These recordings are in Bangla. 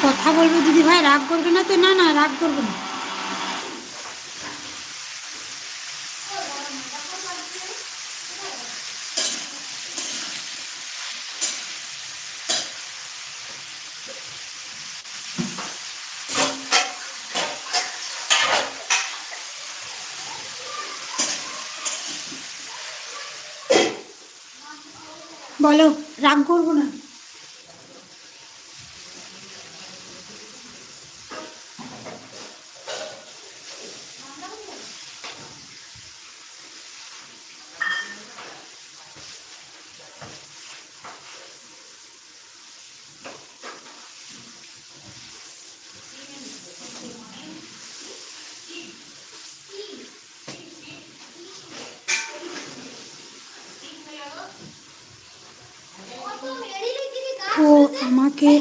কথা বলবো দিদি ভাই, রাগ করবে না তো? না না, রাগ করবো না। বলো, রাগ করবো না। ও আমাকে,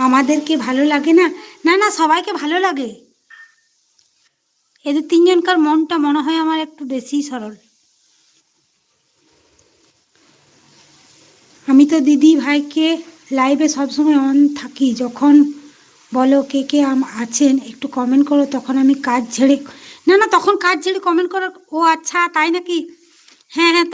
আমাদেরকে ভালো লাগে না? না না, সবাইকে ভালো লাগে। এদের তিনজনকার মনটা মনে হয় আমার একটু বেশি সরল। আমি তো দিদি ভাইকে লাইভে সবসময় অন থাকি। যখন বলো কে কে আছেন একটু কমেন্ট করো, তখন আমি কাজ ছেড়ে, না না, তখন কাজ ছেড়ে কমেন্ট করো। ও আচ্ছা, তাই নাকি? হ্যাঁ হ্যাঁ।